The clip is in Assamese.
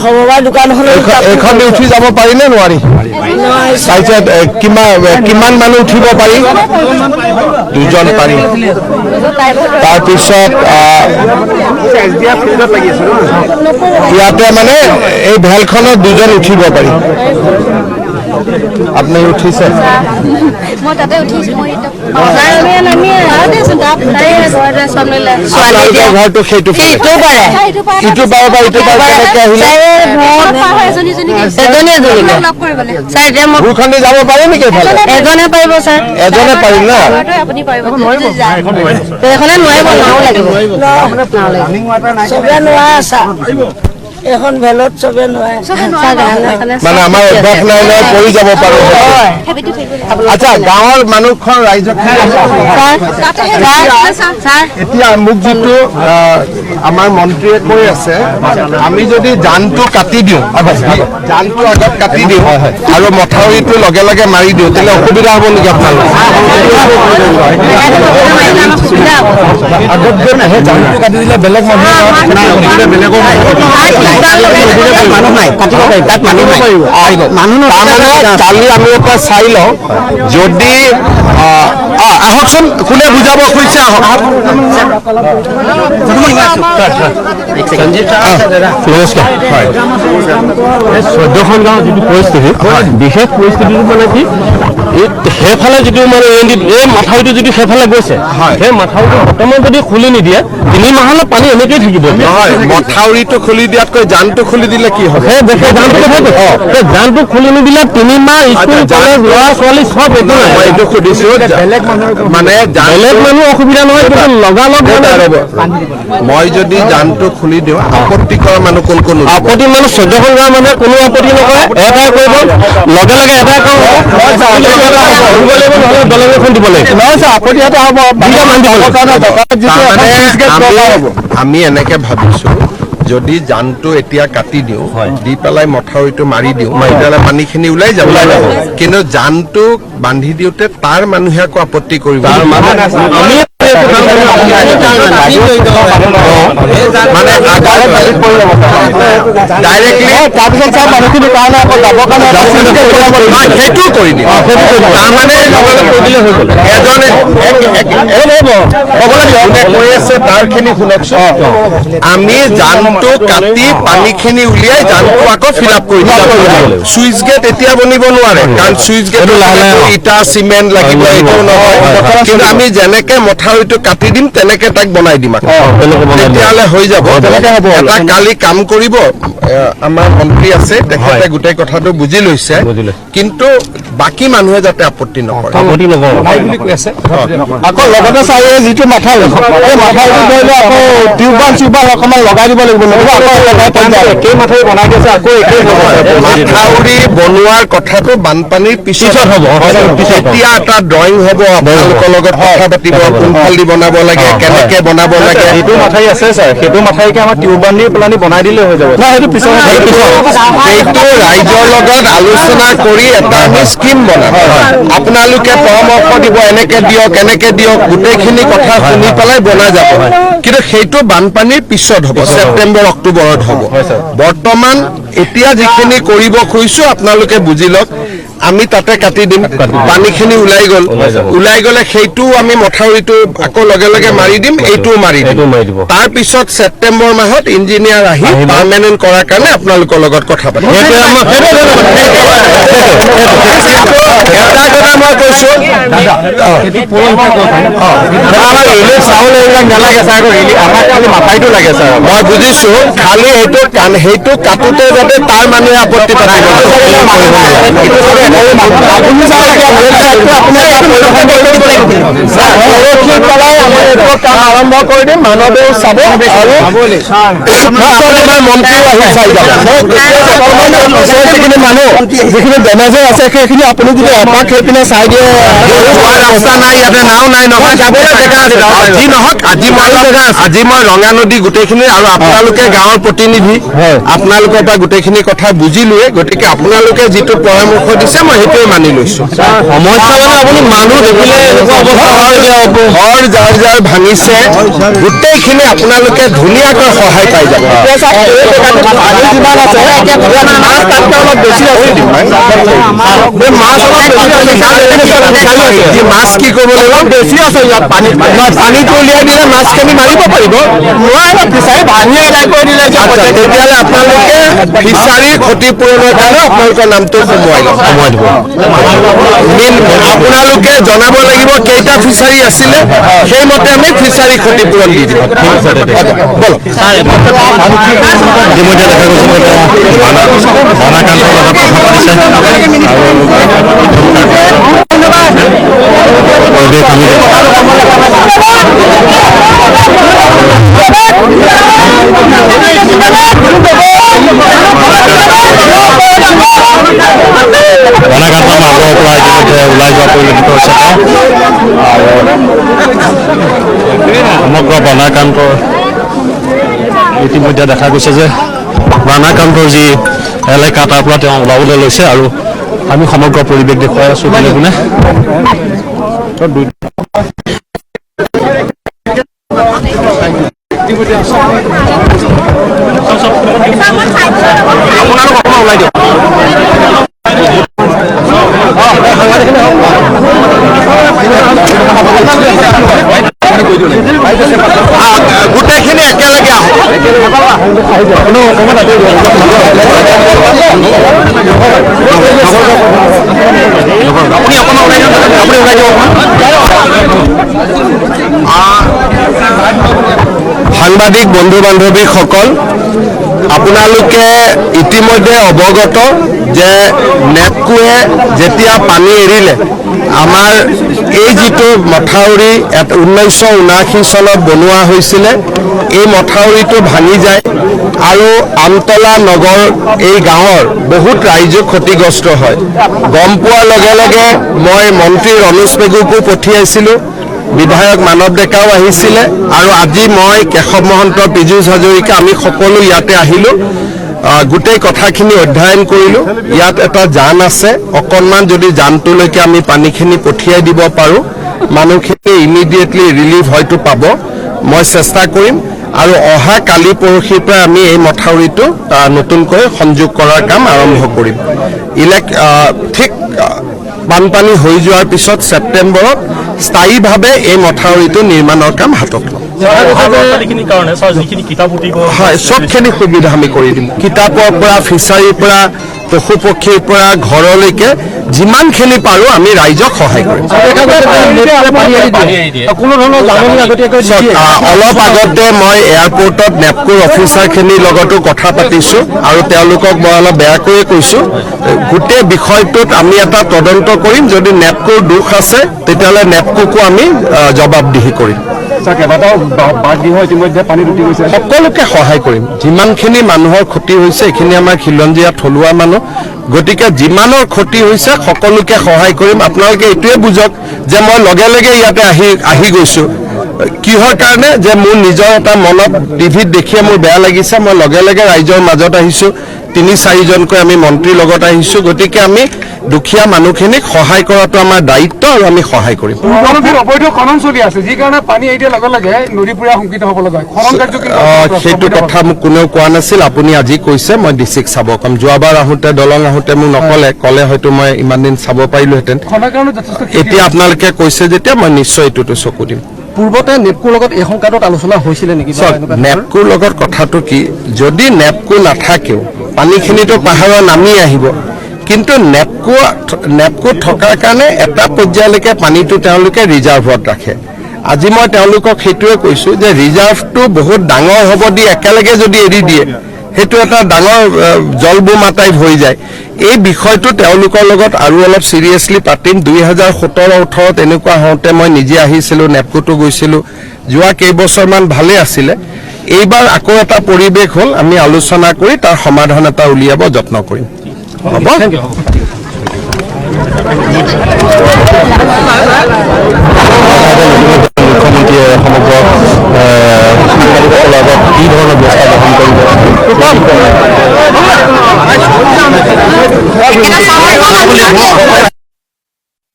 সমবায় দোকানখন এখন উঠি যাব পাৰি নে নোৱাৰি তাৰপিছত কিমান মানুহ উঠিব পাৰি 2 জন পাৰি তাৰপিছত ইয়াতে মানে এই ভেলখনত 2 জন উঠিব পাৰি আপনি উঠিছে মই তাতে উঠিছো মই ঘৰটো সেইটো ইটো পাব বা ইটো পাব ভূখণ্ডি যাব পাৰে নেকি এজনে পাৰিব ছাৰ এজনে পাৰিম ন এখনে নোৱাৰিব নাও লাগিব চবে নোৱাৰে এখন ভেলত চবে নোৱাৰে মানে আমাৰ অভ্যাস নাই নহয় পৰি যাব পাৰো আচ্ছা গাঁৱৰ মানুহখন ৰাইজক এতিয়া মোক যিটো আমাৰ মন্ত্ৰীয়ে কৈ আছে আমি যদি জানটো কাটি দিওঁ জানটো আগত কাটি দিওঁ আৰু মথাউৰিটো লগে লগে মাৰি দিওঁ তেতিয়াহ'লে অসুবিধা হ'ব নেকি আপোনালোকৰ আগত গৈ নাহে জানটো কাটি দিলে বেলেগ মানুহ বেলেগৰ মানুহ নাই কাটিব পাৰিব তাত মানুহ কালি আমি এটা চাই লওঁ যদি আহকচোন কোনে বুজাব খুজিছে আহক নমস্কাৰ হয় 14খন গাঁৱৰ যিটো পৰিস্থিতি বিশেষ পৰিস্থিতিটো মানে কি সেইফালে যিটো মানে এই মাথাউৰিটো যদি সেইফালে গৈছে সেই মাথাউৰিটো বৰ্তমান যদি খুলি নিদিয়ে 3 মাহলৈ পানী এনেকেই থাকিব নহয় মথাউৰিটো খুলি দিয়াতকৈ জানটো খুলি দিলে কি হ'ব সেই দেখে জানটো খুলি নিদিলে 3 মাহ স্কুল কলেজ ল'ৰা ছোৱালী সব একো নাই মই এইটো সুধিছো বেলেগ মানে বেলেগ মানুহ অসুবিধা নহয় কিন্তু লগালগ মই যদি জানটো খুলি দিওঁ আপত্তি কৰা মানুহ কোন কোন আপত্তি মানুহ 14খন গাঁৱৰ মানুহে কোনো আপত্তি নকৰে এটাই কৰিব লগে লগে এটাই কাম আমি এনেকে ভাবিছো যদি জানটো এতিয়া কাটি দিওঁ দি পেলাই মথাউৰিটো মাৰি দিওঁ তেতিয়াহ'লে পানীখিনি ওলাই যাব কিন্তু জানটো বান্ধি দিওঁতে তাৰ মানুহে আকৌ আপত্তি কৰিব মানে ডাইৰেক্টলি তাৰপিছত চব মানুহখিনি কাৰণে আকৌ যাবৰ কাৰণে সেইটো কৰি দিম তাৰমানে এজনে কৈ আছে তাৰখিনি শুনকচোন আমি জানটো কাটি পানীখিনি উলিয়াই জানটো আকৌ ফিল আপ কৰি দিম চুইচ গেট এতিয়া বনিব নোৱাৰে কাৰণ চুইচ গেট ইটা চিমেণ্ট লাগিব এইটো নহয় কিন্তু আমি যেনেকে মথাউৰিটো কাটি দিম তেনেকে তাক বনাই দিম তেতিয়াহ'লে হৈ যাব এটা কালি কাম কৰিব আমাৰ মন্ত্ৰী আছে তেখেতে গোটেই কথাটো বুজি লৈছে কিন্তু বাকী মানুহে যাতে আপত্তি নকৰে বুলি কৈ আছে আকৌ লগতে চাই যিটো মাথাউৰি এই মাথাউৰিটো ধৰিলে আকৌ টিউবৱেল চিউবৱেল অকণমান লগাই দিব লাগিব একেই মাথাউৰি বনাই দিছে আকৌ একেই মাথাউৰি বনোৱাৰ কথাটো বানপানীৰ পিছত হ'ব তেতিয়া এটা ড্ৰয়িং হ'ব আপোনালোকৰ লগত কথা পাতিব কোনফালেদি বনাব লাগে কেনেকে বনাব লাগে সেইটো মাথাউৰি আছে ছাৰ সেইটো মাথাউৰিকে আমাৰ টিউবৱেল প্লানি বনাই দিলে হৈ যাব সেইটো পিছত সেইটো ৰাইজৰ লগত আলোচনা কৰি এটা আমি স্কিম বনাম আপোনালোকে পৰামৰ্শ দিব এনেকে দিয়ক গোটেইখিনি কথা শুনি পেলাই বনাই যাব কিন্তু সেইটো বানপানীৰ পিছত হ'ব ছেপ্টেম্বৰ অক্টোবৰত হ'ব বৰ্তমান এতিয়া যিখিনি কৰিব খুজিছো আপোনালোকে বুজি লওক আমি তাতে কাটি দিম পানীখিনি ওলাই গ'লে সেইটো আমি মথাউৰিটো আকৌ লগে লগে মাৰি দিম এইটোও মাৰি দিম তাৰপিছত ছেপ্টেম্বৰ মাহত ইঞ্জিনিয়াৰ আহি পাৰ্মানেণ্ট কৰাৰ কাৰণে আপোনালোকৰ লগত কথা পাতিম এটা কথা মই কৈছো চাউল এইবিলাক নালাগে ছাৰ আমাৰ খালি মাথাইটো লাগে ছাৰ মই বুজিছো খালি সেইটো কাটোতে যাতে তাৰ মানুহে আপত্তি পাতিব আৰম্ভ কৰি দিম মানৱেও চাব মন্ত্ৰী আহি চাই যাব যিখিনি মানুহ যিখিনি ডেমেজৰ আছে সেইখিনি আপুনি যদি এপাক সেইপিনে চাই দিয়ে ৰাস্তা নাই ইয়াতে নাও নাই নহয় যাবলৈ জেগা আছে যি নহওক আজি মই ৰঙা নদী গোটেইখিনি আৰু আপোনালোকে গাঁৱৰ প্ৰতিনিধি আপোনালোকৰ পৰা গোটেইখিনি কথা বুজিলোৱে গতিকে আপোনালোকে যিটো পৰামৰ্শ দিছে মই সেইটোৱে মানি লৈছো সমস্যা মানে আপুনি মানুহ দেখিলে এনেকুৱা অৱস্থা হয় যে ঘৰ যাৰ যাৰ ভাঙিছে গোটেইখিনি আপোনালোকে ধুনীয়াকৈ সহায় পাই যাব মাছ কি কৰিব লাগিব বেছি আছে ইয়াত পানীটো উলিয়াই দিলে মাছখিনি মাৰিব পাৰিব ফিচাৰী ভাঙি এৰাই কৰি দিলে তেতিয়াহ'লে আপোনালোকে ফিচাৰীৰ ক্ষতিপূৰণৰ কাৰণে আপোনালোকৰ নামটো সোমোৱাই দিব আপোনালোকে জনাব লাগিব কেইটা ফিচাৰী আছিলে সেইমতে আমি ফিচাৰী ক্ষতিপূৰণ দি দিম ইতিমধ্যে দেখা সমগ্ৰ বানাকান্তৰ ইতিমধ্যে দেখা গৈছে যে বানাকান্তৰ যি এলেকা তাৰ পৰা তেওঁ ওলাবলৈ লৈছে আৰু আমি সমগ্ৰ পৰিৱেশ দেখুৱাই আছো বুলি কোনে গোটেইখিনি একেলগে সাংবাদিক বন্ধু বান্ধৱীসকল আপোনালোকে ইতিমধ্যে অৱগত যে নেপকোৱে যেতিয়া পানী এৰিলে আমাৰ এই যিটো মথাউৰি 1979 চনত বনোৱা হৈছিলে এই মথাউৰিটো ভাঙি যায় আৰু আমতলা নগৰ এই গাঁৱৰ বহুত ৰাইজ ক্ষতিগ্ৰস্ত হয় গম পোৱাৰ লগে লগে মই মন্ত্ৰী ৰমেশ পেগুকো পঠিয়াইছিলোঁ বিধায়ক মানৱ ডেকাও আহিছিলে আৰু আজি মই কেশৱ মহন্ত পীযুষ হাজৰিকা আমি সকলো ইয়াতে আহিলোঁ গোটেই কথাখিনি অধ্যয়ন কৰিলোঁ ইয়াত এটা জান আছে অকণমান যদি জানটোলৈকে আমি পানীখিনি পঠিয়াই দিব পাৰোঁ মানুহখিনি ইমিডিয়েটলি ৰিলিফ হয়তো পাব মই চেষ্টা কৰিম আৰু অহা কালি পৰহিৰ পৰা আমি এই মথাউৰিটো নতুনকৈ সংযোগ কৰাৰ কাম আৰম্ভ কৰিম ঠিক বানপানী হৈ যোৱাৰ পিছত ছেপ্টেম্বৰত স্থায়ীভাৱে এই মথাউৰিটো নিৰ্মাণৰ কাম হাতত ল'ম হয় চবখিনি সুবিধা আমি কৰি দিম কিতাপৰ পৰা ফিচাৰীৰ পৰা পশু পক্ষীৰ পৰা ঘৰলৈকে যিমানখিনি পাৰোঁ আমি ৰাইজক সহায় কৰিম অলপ আগতে মই এয়াৰপৰ্টত নেপকোৰ অফিচাৰখিনিৰ লগতো কথা পাতিছোঁ আৰু তেওঁলোকক মই অলপ বেয়াকৈয়ে কৈছোঁ গোটেই বিষয়টোত আমি এটা তদন্ত কৰিম যদি নেপকোৰ দোষ আছে তেতিয়াহ'লে নেপকোকো আমি জবাবদিহি কৰিম সকলোকে সহায় কৰিম যিমানখিনি মানুহৰ ক্ষতি হৈছে এইখিনি আমাৰ খিলঞ্জীয়া থলুৱা মানুহ গতিকে যিমানৰ ক্ষতি হৈছে সকলোকে সহায় কৰিম আপোনালোকে এইটোৱে বুজক যে মই লগে লগে ইয়াতে আহি গৈছোঁ কিহৰ কাৰণে যে মোৰ নিজৰ এটা মনত টিভিত দেখিয়ে মোৰ বেয়া লাগিছে মই লগে লগে ৰাইজৰ মাজত আহিছোঁ 3-4জনকৈ আমি মন্ত্ৰীৰ লগত আহিছোঁ গতিকে আমি দুখীয়া মানুহখিনিক সহায় কৰাটো আমাৰ দায়িত্ব আৰু আমি সহায় কৰিম অবৈধ খনন চলি আছে যি কাৰণে পানী এতিয়া লগে লগে নদীপুৰীয়া শংকিত হ'ব লগা সেইটো কথা মোক কোনেও কোৱা নাছিল আপুনি আজি কৈছে মই ডিচিক চাব কম যোৱাবাৰ আহোঁতে দলং আহোঁতে মোক ক'লে হয়তো মই ইমান দিন চাব পাৰিলোহেঁতেন এতিয়া আপোনালোকে কৈছে যেতিয়া মই নিশ্চয় এইটোতো চকু দিম পূৰ্বতে নেপকোৰ লগত এই সংকাটত আলোচনা হৈছিলে নেকি নেপকোৰ লগত কথাটো কি যদি নেপকো নাথাকেও পানীখিনিতো পাহাৰৰ নামি আহিব কিন্তু নেপকো থকাৰ কাৰণে এটা পৰ্যায়লৈকে পানীটো তেওঁলোকে ৰিজাৰ্ভত ৰাখে আজি মই তেওঁলোকক সেইটোৱে কৈছোঁ যে ৰিজাৰ্ভটো বহুত ডাঙৰ হ'ব দি একেলগে যদি এৰি দিয়ে সেইটো এটা ডাঙৰ জলবোমা টাইপ হৈ যায় এই বিষয়টো তেওঁলোকৰ লগত আৰু অলপ সিৰিয়াসলি পাতিম 2017-18 এনেকুৱা হওঁতে মই নিজে আহিছিলোঁ নেপকোটো গৈছিলোঁ যোৱা কেইবছৰমান ভালে আছিলে এইবাৰ আকৌ এটা পৰিৱেশ হ'ল আমি আলোচনা কৰি তাৰ সমাধান এটা উলিয়াব যত্ন কৰিম হ'ব